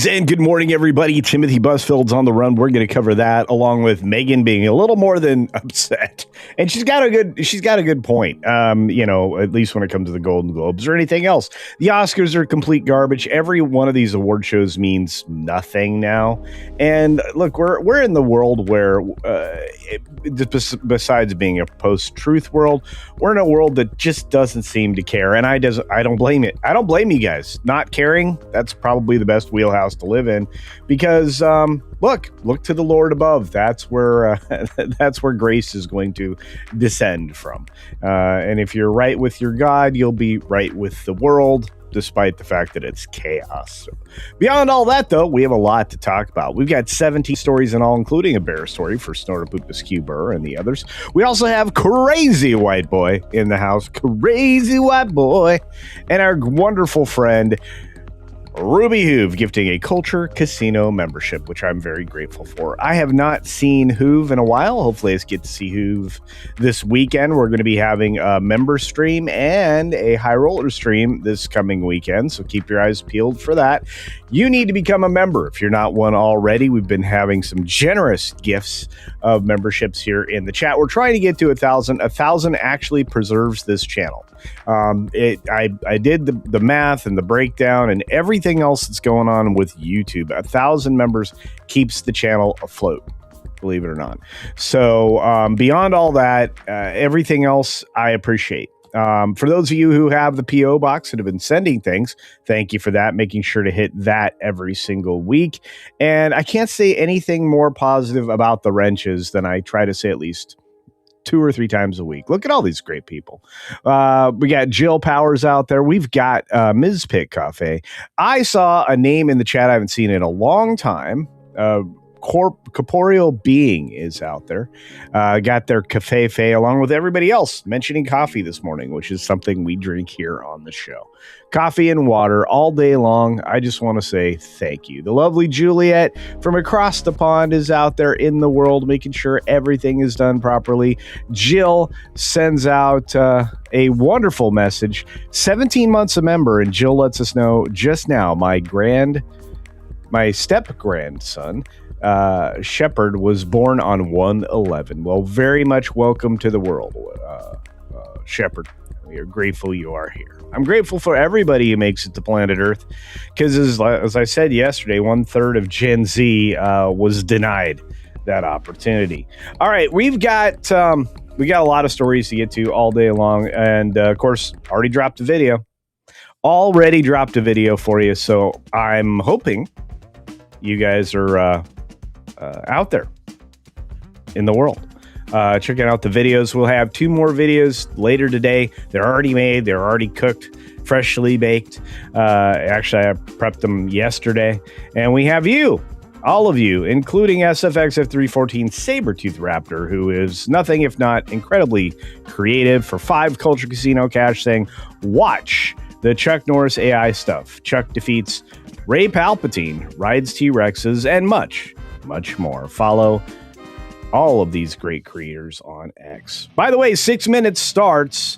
Greetings and good morning, everybody. Timothy Busfield's on the run. We're going to cover that along with Megyn being a little more than upset. And she's got a good point. At least when it comes to the Golden Globes or anything else. The Oscars are complete garbage. Every one of these award shows means nothing now. And look, we're in the world where besides being a post-truth world, we're in a world that just doesn't seem to care. And I don't blame it. I don't blame you guys. Not caring, that's probably the best wheelhouse to live in, because look to the Lord above. That's where grace is going to descend from. And if you're right with your God, you'll be right with the world, despite the fact that it's chaos. So beyond all that, though, we have a lot to talk about. We've got 17 stories in all, including a bear story for Snortopoopas Q Burr and the others. We also have Crazy White Boy in the house. Crazy White Boy. And our wonderful friend, Ruby Hoove, gifting a CultureCasino membership, which I'm very grateful for. I have not seen Hoove in a while. Hopefully I get to see Hoove this weekend. We're going to be having a member stream and a high roller stream this coming weekend, so keep your eyes peeled for that. You need to become a member if you're not one already. We've been having some generous gifts of memberships here in the chat. We're trying to get to 1,000. 1,000 actually preserves this channel. I did the math and the breakdown and everything else that's going on with YouTube. 1,000 members keeps the channel afloat, believe it or not. So beyond all that, everything else I appreciate. For those of you who have the P.O. box and have been sending things, thank you for that, making sure to hit that every single week. And I can't say anything more positive about the wrenches than I try to say at least 2 or 3 times a week. Look at all these great people. We got Jill Powers out there. We've got Ms. Pitt Cafe. I saw a name in the chat I haven't seen in a long time. Corporeal Being is out there. Got their cafe along with everybody else mentioning coffee this morning, which is something we drink here on the show. Coffee and water all day long. I just want to say thank you. The lovely Juliet from across the pond is out there in the world, making sure everything is done properly. Jill sends out a wonderful message. 17 months a member, and Jill lets us know just now my step-grandson, Shepherd, was born on 1/11. Well, very much welcome to the world, Shepherd. We are grateful you are here. I'm grateful for everybody who makes it to planet Earth, because as I said yesterday, 1/3 of Gen Z was denied that opportunity. All right, we got a lot of stories to get to all day long, and of course, already dropped a video for you. So I'm hoping you guys are out there in the world checking out the videos. We'll have 2 more videos later today. They're already made, they're already cooked, freshly baked. Actually, I prepped them yesterday, and we have you, all of you, including SFXF314 Sabertooth Raptor, who is nothing if not incredibly creative, for 5 CultureCasino cash, saying, watch the Chuck Norris AI stuff. Chuck defeats Ray Palpatine, rides T-Rexes, and much more. Follow all of these great creators on X. By the way, 6 minutes starts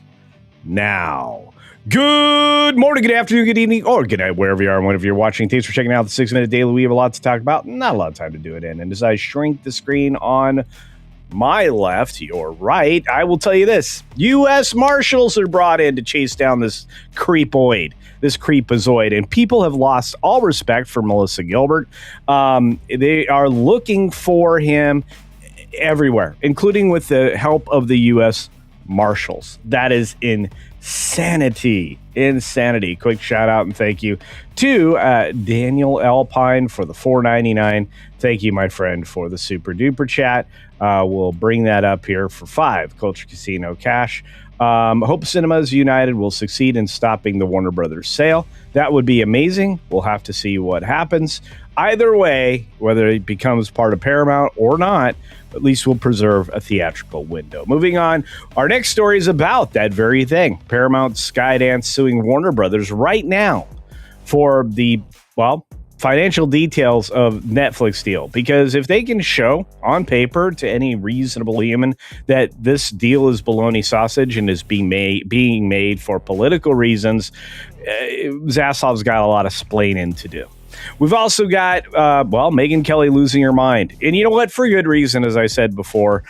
now. Good morning, good afternoon, good evening, or good night, wherever you are and whenever you're watching. Thanks for checking out the 6 Minute Daily. We have a lot to talk about, not a lot of time to do it in. And as I shrink the screen on my left, your right, I will tell you this. U.S. Marshals are brought in to chase down this creepozoid, and people have lost all respect for Melissa Gilbert. They are looking for him everywhere, including with the help of the U.S. Marshals. That is insanity. Quick shout out and thank you to Daniel Alpine for the $4.99. Thank you, my friend, for the super duper chat. We'll bring that up here for 5 CultureCasino cash. Hope Cinemas United will succeed in stopping the Warner Brothers sale. That would be amazing. We'll have to see what happens. Either way, whether it becomes part of Paramount or not, at least we'll preserve a theatrical window. Moving on, our next story is about that very thing. Paramount Skydance suing Warner Brothers right now for the, financial details of Netflix deal. Because if they can show on paper to any reasonable human that this deal is bologna sausage and is being made for political reasons, Zaslav's got a lot of splaining to do. We've also got, Megyn Kelly losing her mind. And you know what? For good reason, as I said before,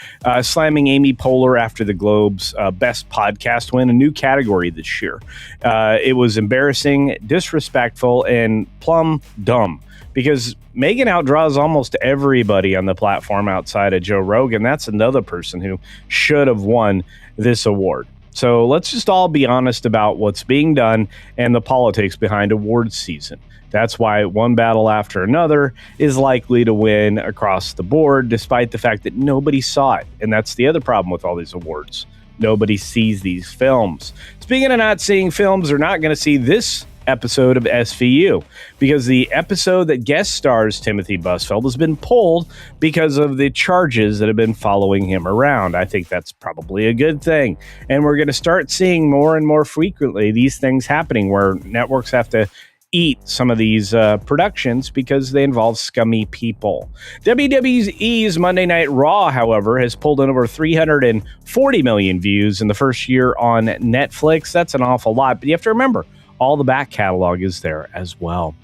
slamming Amy Poehler after the Globe's Best Podcast win, a new category this year. It was embarrassing, disrespectful, and plumb dumb. Because Megyn outdraws almost everybody on the platform outside of Joe Rogan. That's another person who should have won this award. So let's just all be honest about what's being done and the politics behind awards season. That's why one battle after another is likely to win across the board, despite the fact that nobody saw it. And that's the other problem with all these awards. Nobody sees these films. Speaking of not seeing films, they're not going to see this episode of SVU because the episode that guest stars Timothy Busfield has been pulled because of the charges that have been following him around. I think that's probably a good thing. And we're going to start seeing more and more frequently these things happening where networks have to eat some of these productions because they involve scummy people. WWE's Monday Night Raw, however, has pulled in over 340 million views in the first year on Netflix. That's an awful lot, but you have to remember, all the back catalog is there as well.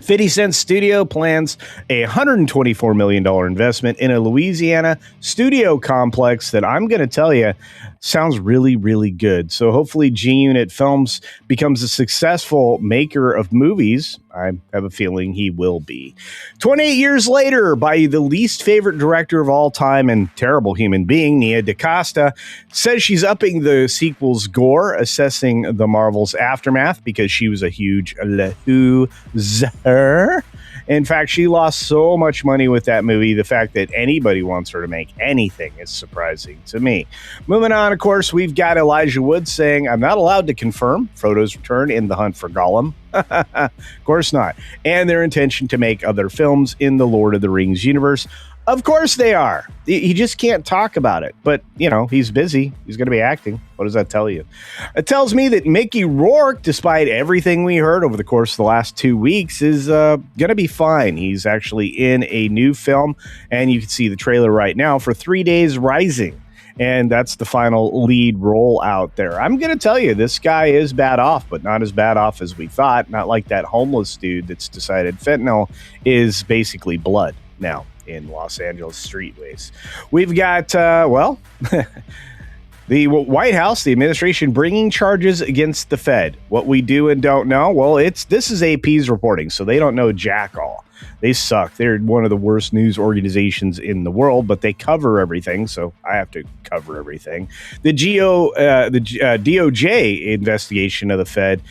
50 Cent Studio plans a $124 million investment in a Louisiana studio complex that I'm going to tell you sounds really, really good. So hopefully G-Unit Films becomes a successful maker of movies. I have a feeling he will be. 28 years later, by the least favorite director of all time and terrible human being, Nia DaCosta, says she's upping the sequel's gore, assessing the Marvel's aftermath because she was a huge loser. In fact, she lost so much money with that movie. The fact that anybody wants her to make anything is surprising to me. Moving on, of course, we've got Elijah Wood saying, I'm not allowed to confirm Frodo's return in The Hunt for Gollum. Of course not. And their intention to make other films in the Lord of the Rings universe. Of course they are. He just can't talk about it. But, you know, he's busy. He's going to be acting. What does that tell you? It tells me that Mickey Rourke, despite everything we heard over the course of the last 2 weeks, is going to be fine. He's actually in a new film, and you can see the trailer right now for 3 Days Rising. And that's the final lead role out there. I'm going to tell you, this guy is bad off, but not as bad off as we thought. Not like that homeless dude that's decided fentanyl is basically blood now in Los Angeles streetways. We've got, the White House, the administration bringing charges against the Fed. What we do and don't know, well, this is AP's reporting, so they don't know jack all. They suck. They're one of the worst news organizations in the world, but they cover everything, so I have to cover everything. The DOJ investigation of the Fed,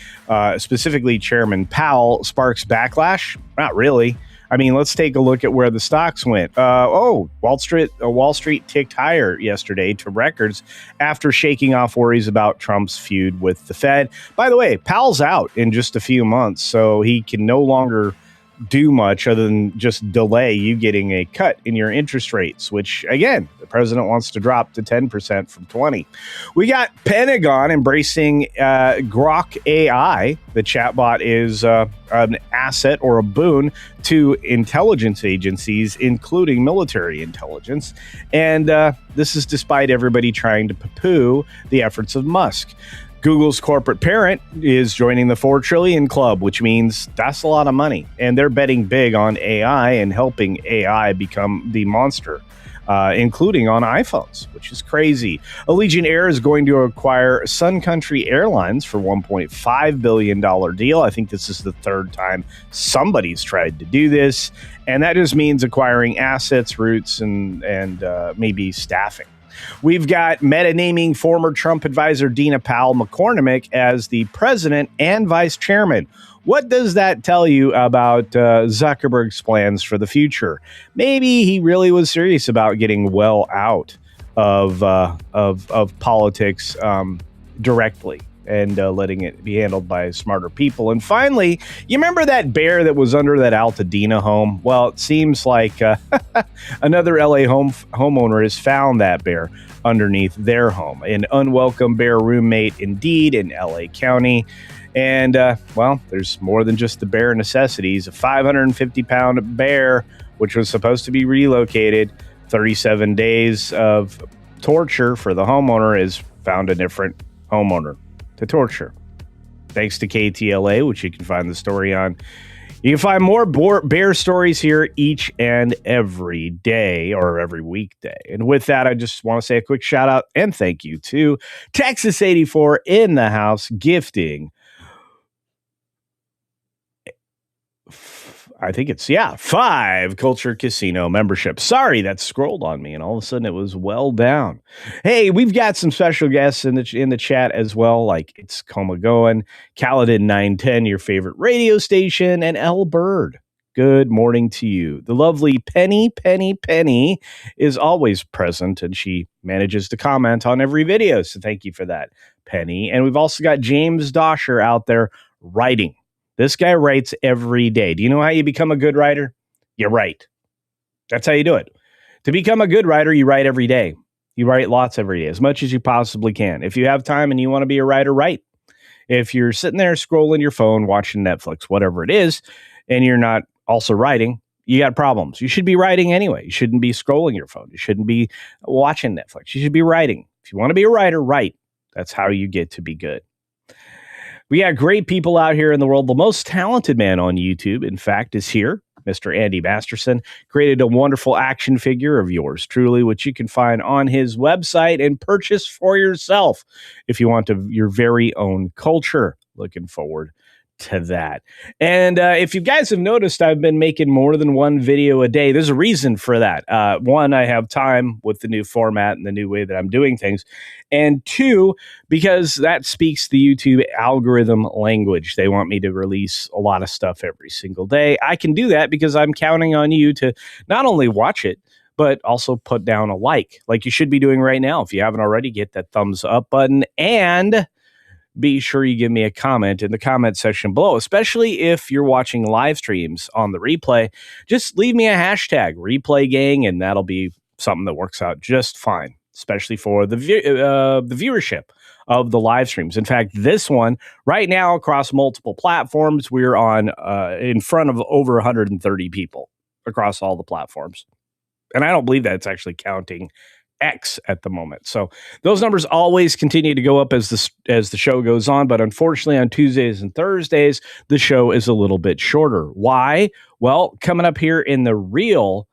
specifically Chairman Powell, sparks backlash? Not really. I mean, let's take a look at where the stocks went. Wall Street ticked higher yesterday to records after shaking off worries about Trump's feud with the Fed. By the way, Powell's out in just a few months, so he can no longer do much other than just delay you getting a cut in your interest rates, which, again, the president wants to drop to 10% from 20%. We got Pentagon embracing Grok AI. The chatbot is an asset or a boon to intelligence agencies, including military intelligence. And this is despite everybody trying to poo-poo the efforts of Musk. Google's corporate parent is joining the 4 trillion club, which means that's a lot of money. And they're betting big on AI and helping AI become the monster, including on iPhones, which is crazy. Allegiant Air is going to acquire Sun Country Airlines for $1.5 billion deal. I think this is the third time somebody's tried to do this. And that just means acquiring assets, routes, and maybe staffing. We've got Meta naming former Trump advisor Dina Powell McCormick as the president and vice chairman. What does that tell you about Zuckerberg's plans for the future? Maybe he really was serious about getting well out of politics directly and letting it be handled by smarter people. And finally, you remember that bear that was under that Altadena home? Well, it seems like another LA homeowner has found that bear underneath their home. An unwelcome bear roommate indeed in LA County. And, there's more than just the bare necessities. A 550-pound bear, which was supposed to be relocated. 37 days of torture for the homeowner has found a different homeowner to torture. Thanks to KTLA, which you can find the story on You can find more bear stories here each and every day or every weekday. And with that, I just want to say a quick shout out and thank you to Texas 84 in the house gifting. I think it's 5 CultureCasino memberships. Sorry, that scrolled on me, and all of a sudden it was well down. Hey, we've got some special guests in the chat as well, like it's Coma Going, Caledon 910, your favorite radio station, and L Bird. Good morning to you. The lovely Penny is always present, and she manages to comment on every video. So thank you for that, Penny. And we've also got James Dosher out there writing. This guy writes every day. Do you know how you become a good writer? You write. That's how you do it. To become a good writer, you write every day. You write lots every day, as much as you possibly can. If you have time and you want to be a writer, write. If you're sitting there scrolling your phone, watching Netflix, whatever it is, and you're not also writing, you got problems. You should be writing anyway. You shouldn't be scrolling your phone. You shouldn't be watching Netflix. You should be writing. If you want to be a writer, write. That's how you get to be good. We got great people out here in the world. The most talented man on YouTube, in fact, is here. Mr. Andy Masterson created a wonderful action figure of yours truly, which you can find on his website and purchase for yourself if you want your very own culture. Looking forward to that. And if you guys have noticed, I've been making more than one video a day. There's a reason for that. One, I have time with the new format and the new way that I'm doing things. And two, because that speaks the YouTube algorithm language. They want me to release a lot of stuff every single day. I can do that because I'm counting on you to not only watch it, but also put down a like you should be doing right now. If you haven't already, get that thumbs up button and be sure you give me a comment in the comment section below, especially if you're watching live streams on the replay. Just leave me a hashtag replay gang, and that'll be something that works out just fine, especially for the viewership of the live streams. In fact, this one right now across multiple platforms, we're on in front of over 130 people across all the platforms. And I don't believe that it's actually counting X at the moment. So those numbers always continue to go up as the show goes on, but unfortunately on Tuesdays and Thursdays the show is a little bit shorter. Why? Well, coming up here in the real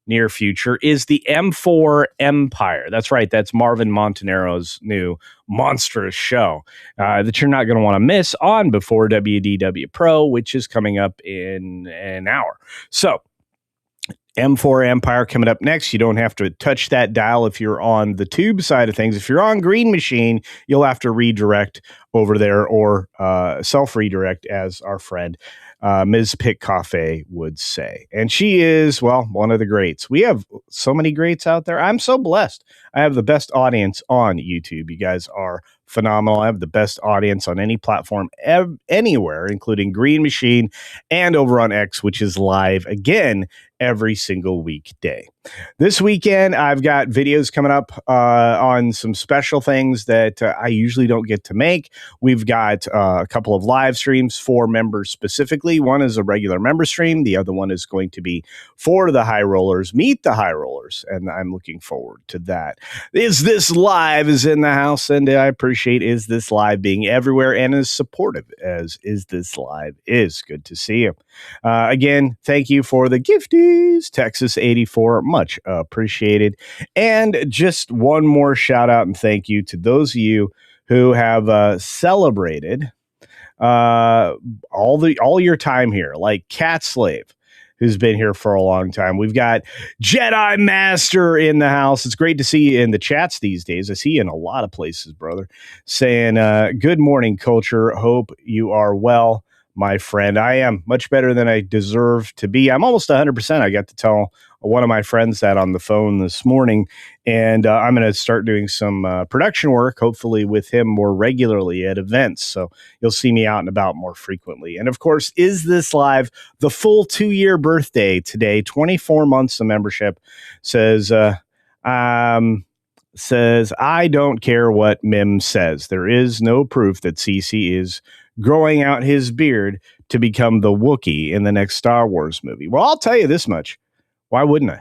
near future is the M4 Empire. That's right. That's Marvin Montanero's new monstrous show that you're not going to want to miss on before WDW Pro, which is coming up in an hour. So M4 Empire coming up next. You don't have to touch that dial if you're on the tube side of things. If you're on Green Machine, you'll have to redirect over there or self-redirect, as our friend Ms. Pick Cafe would say. And she is, well, one of the greats. We have so many greats out there. I'm so blessed. I have the best audience on YouTube. You guys are phenomenal. I have the best audience on any platform anywhere, including Green Machine and over on X, which is live again every single weekday. This weekend, I've got videos coming up on some special things that I usually don't get to make. We've got a couple of live streams for members specifically. One is a regular member stream. The other one is going to be for the high rollers. Meet the high rollers, and I'm looking forward to that. Is This Live is in the house, and I appreciate Is This Live being everywhere and as supportive as Is This Live is. Good to see you. Again, thank you for the gifties, Texas 84. Much appreciated. And just one more shout out and thank you to those of you who have celebrated all your time here, like Cat Slave, who's been here for a long time. We've got Jedi Master in the house. It's great to see you in the chats these days. I see you in a lot of places, brother, saying, good morning, Culture. Hope you are well, my friend. I am much better than I deserve to be. I'm almost 100%. I got to tell one of my friends that on the phone this morning, and I'm going to start doing some production work, hopefully with him more regularly at events. So you'll see me out and about more frequently. And of course, Is This Live, the full 2-year birthday today, 24 months of membership, says, I don't care what Mim says. There is no proof that CC is growing out his beard to become the Wookiee in the next Star Wars movie. Well, I'll tell you this much. Why wouldn't I?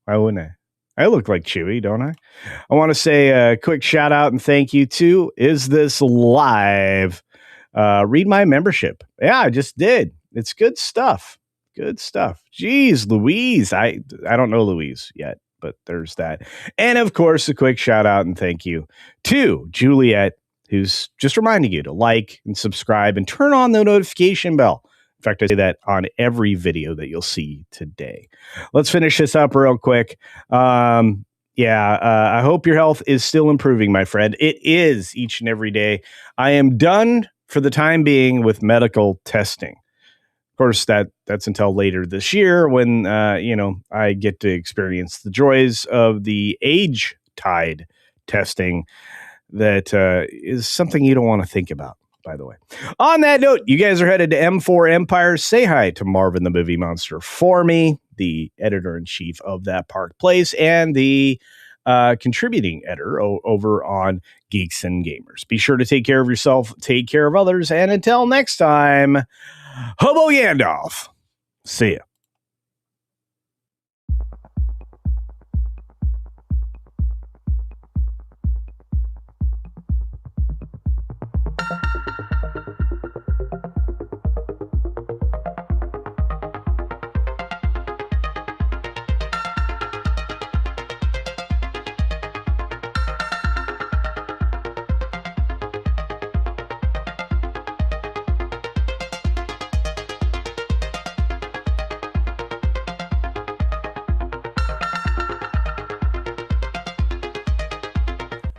Why wouldn't I? I look like Chewie, don't I? I want to say a quick shout out and thank you to Is This Live. Read my membership. Yeah, I just did. It's good stuff. Good stuff. Jeez, Louise. I don't know Louise yet, but there's that. And of course, a quick shout out and thank you to Juliet, who's just reminding you to like and subscribe and turn on the notification bell. In fact, I say that on every video that you'll see today. Let's finish this up real quick. I hope your health is still improving, my friend. It is each and every day. I am done for the time being with medical testing. Of course, that's until later this year when, I get to experience the joys of the age tide testing that is something you don't want to think about, by the way. On that note, you guys are headed to M4 Empire. Say hi to Marvin the Movie Monster for me, the editor-in-chief of that Park Place and the contributing editor over on Geeks and Gamers. Be sure to take care of yourself, take care of others, and until next time, Hobo Gandalf. See ya.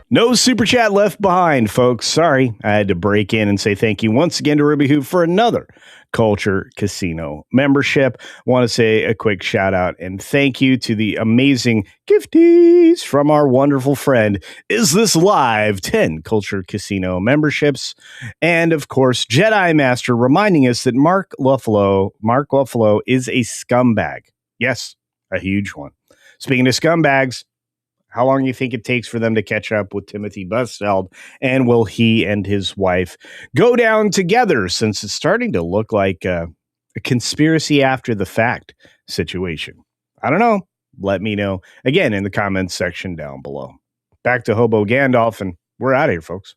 No super chat left behind, folks. Sorry, I had to break in and say thank you once again to Ruby Hoop for another Culture Casino membership. Want to say a quick shout out and thank you to the amazing gifties from our wonderful friend Is This Live 10 Culture Casino memberships. And of course, Jedi Master reminding us that Mark Ruffalo is a scumbag. Yes, a huge one. Speaking of scumbags, how long do you think it takes for them to catch up with Timothy Busfeld? And will he and his wife go down together, since it's starting to look like a conspiracy after the fact situation? I don't know. Let me know again in the comments section down below. Back to Hobo Gandalf, and we're out of here, folks.